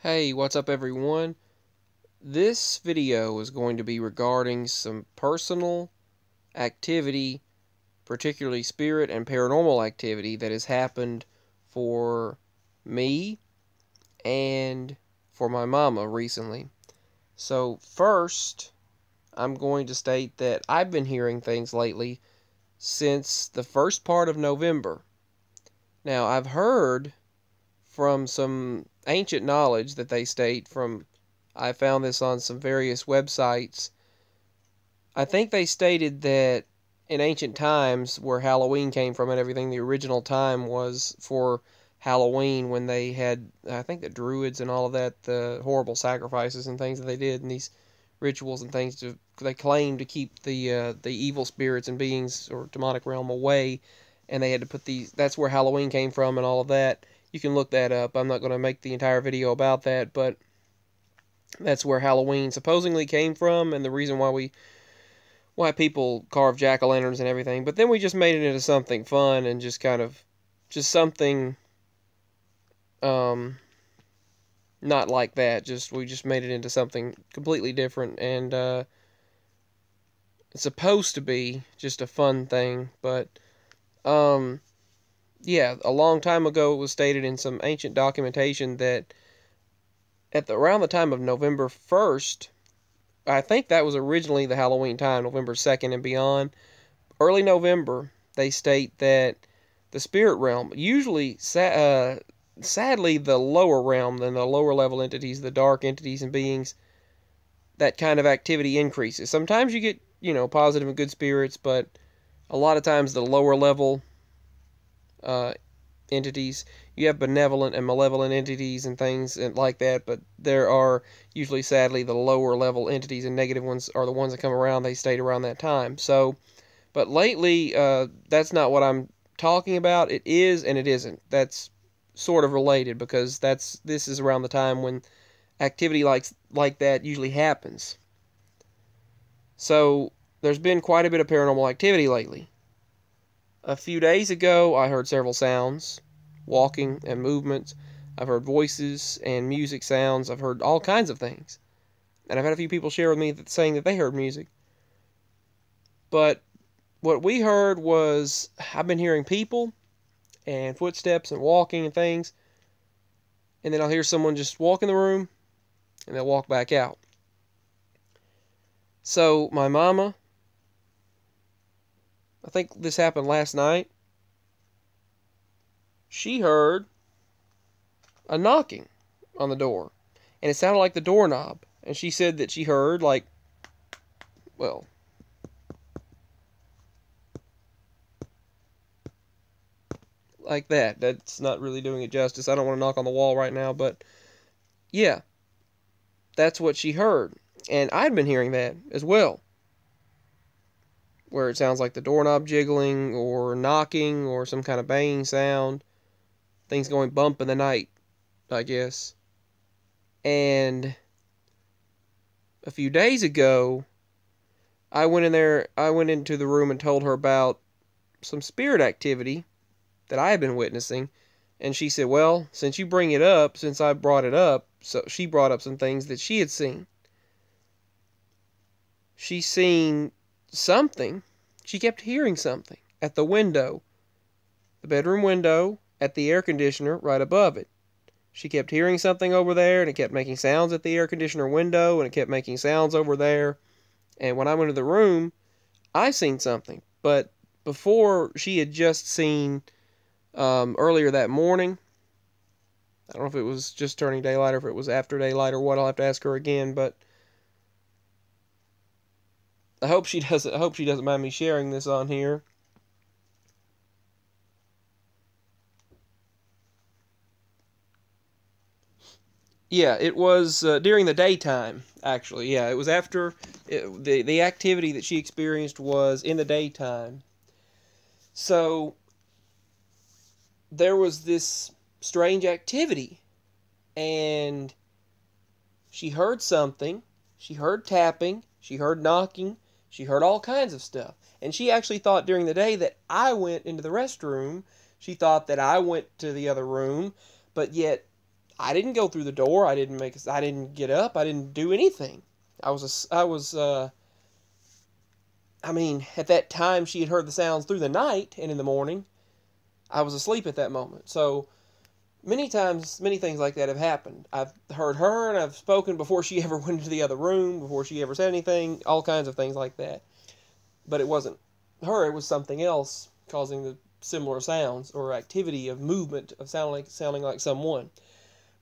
Hey, what's up everyone? This video is going to be regarding some personal activity, particularly spirit and paranormal activity that has happened for me and for my mama recently. So first, I'm going to state that I've been hearing things lately since the first part of November. Now, I've heard from some ancient knowledge that they state from I found this on some various websites. I think they stated that in ancient times, where Halloween came from and everything, the original time was for Halloween when they had, I think, the Druids and all of that, the horrible sacrifices and things that they did, and these rituals and things they claimed to keep the evil spirits and beings or demonic realm away, and they had to put these. That's where Halloween came from and all of that. You can look that up. I'm not going to make the entire video about that, but that's where Halloween supposedly came from, and the reason why people carve jack-o'-lanterns and everything. But then we just made it into something fun and just kind of just something not like that. We just made it into something completely different, and it's supposed to be just a fun thing, but yeah, a long time ago it was stated in some ancient documentation that around the time of November 1st, I think that was originally the Halloween time, November 2nd and beyond. Early November, they state that the spirit realm, usually, sadly, the lower realm, than the lower level entities, the dark entities and beings, that kind of activity increases. Sometimes you get, positive and good spirits, but a lot of times the lower level entities, you have benevolent and malevolent entities and things like that, but there are usually, sadly, the lower level entities and negative ones are the ones that come around. They stayed around that time. So, but lately, that's not what I'm talking about. It is and it isn't. That's sort of related, because this is around the time when activity like that usually happens. So there's been quite a bit of paranormal activity lately. A few days ago, I heard several sounds, walking and movements. I've heard voices and music sounds. I've heard all kinds of things. And I've had a few people share with me saying that they heard music. But what we heard was, I've been hearing people and footsteps and walking and things. And then I'll hear someone just walk in the room and they'll walk back out. So my mama, I think this happened last night, she heard a knocking on the door, and it sounded like the doorknob, and she said that she heard, like, well, like that. That's not really doing it justice. I don't want to knock on the wall right now, but yeah, that's what she heard, and I'd been hearing that as well, where it sounds like the doorknob jiggling or knocking or some kind of banging sound, things going bump in the night, I guess. And a few days ago, I went into the room and told her about some spirit activity that I had been witnessing, and she said, well, since I brought it up, so she brought up some things that she had seen. She seen something. She kept hearing something at the window, the bedroom window, at the air conditioner right above it. She kept hearing something over there, and it kept making sounds at the air conditioner window, and it kept making sounds over there. And when I went to the room, I seen something. But before, she had just seen, earlier that morning, I don't know if it was just turning daylight or if it was after daylight or what. I'll have to ask her again, but I hope she doesn't mind me sharing this on here. Yeah, it was during the daytime, actually. Yeah, it was after the activity that she experienced was in the daytime. So there was this strange activity, and she heard something. She heard tapping. She heard knocking. She heard all kinds of stuff. And she actually thought during the day that I went into the restroom. She thought that I went to the other room, but yet I didn't go through the door. I didn't get up. I didn't do anything. I mean, at that time she had heard the sounds through the night, and in the morning I was asleep at that moment. So many times, many things like that have happened. I've heard her, and I've spoken before she ever went into the other room, before she ever said anything, all kinds of things like that. But it wasn't her, it was something else causing the similar sounds or activity of movement of sounding like someone.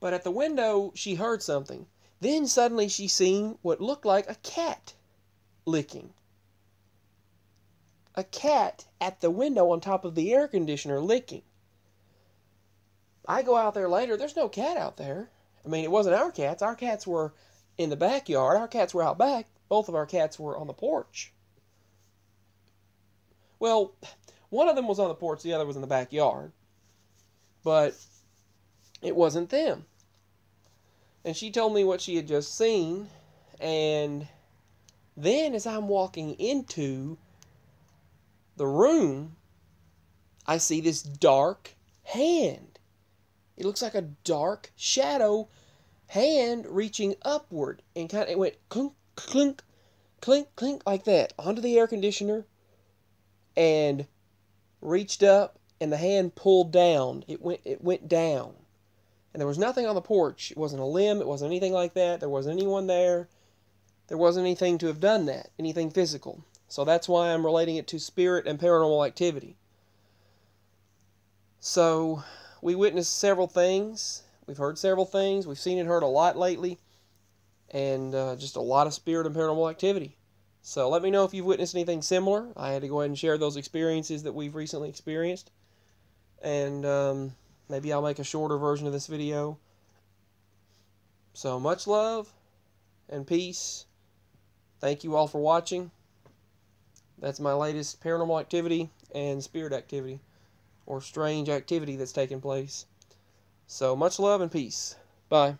But at the window, she heard something. Then suddenly she seen what looked like a cat licking. A cat at the window on top of the air conditioner licking. I go out there later. There's no cat out there. I mean, it wasn't our cats. Our cats were in the backyard. Our cats were out back. Both of our cats were on the porch. Well, one of them was on the porch. The other was in the backyard. But it wasn't them. And she told me what she had just seen. And then as I'm walking into the room, I see this dark hand. It looks like a dark shadow hand reaching upward, and it went clunk, clunk, clink, clink like that onto the air conditioner, and reached up, and the hand pulled down. It went down, and there was nothing on the porch. It wasn't a limb. It wasn't anything like that. There wasn't anyone there. There wasn't anything to have done that, anything physical. So that's why I'm relating it to spirit and paranormal activity. So we witnessed several things. We've heard several things. We've seen and heard a lot lately. And just a lot of spirit and paranormal activity. So let me know if you've witnessed anything similar. I had to go ahead and share those experiences that we've recently experienced. And maybe I'll make a shorter version of this video. So much love and peace. Thank you all for watching. That's my latest paranormal activity and spirit activity, or strange activity that's taken place. So much love and peace. Bye.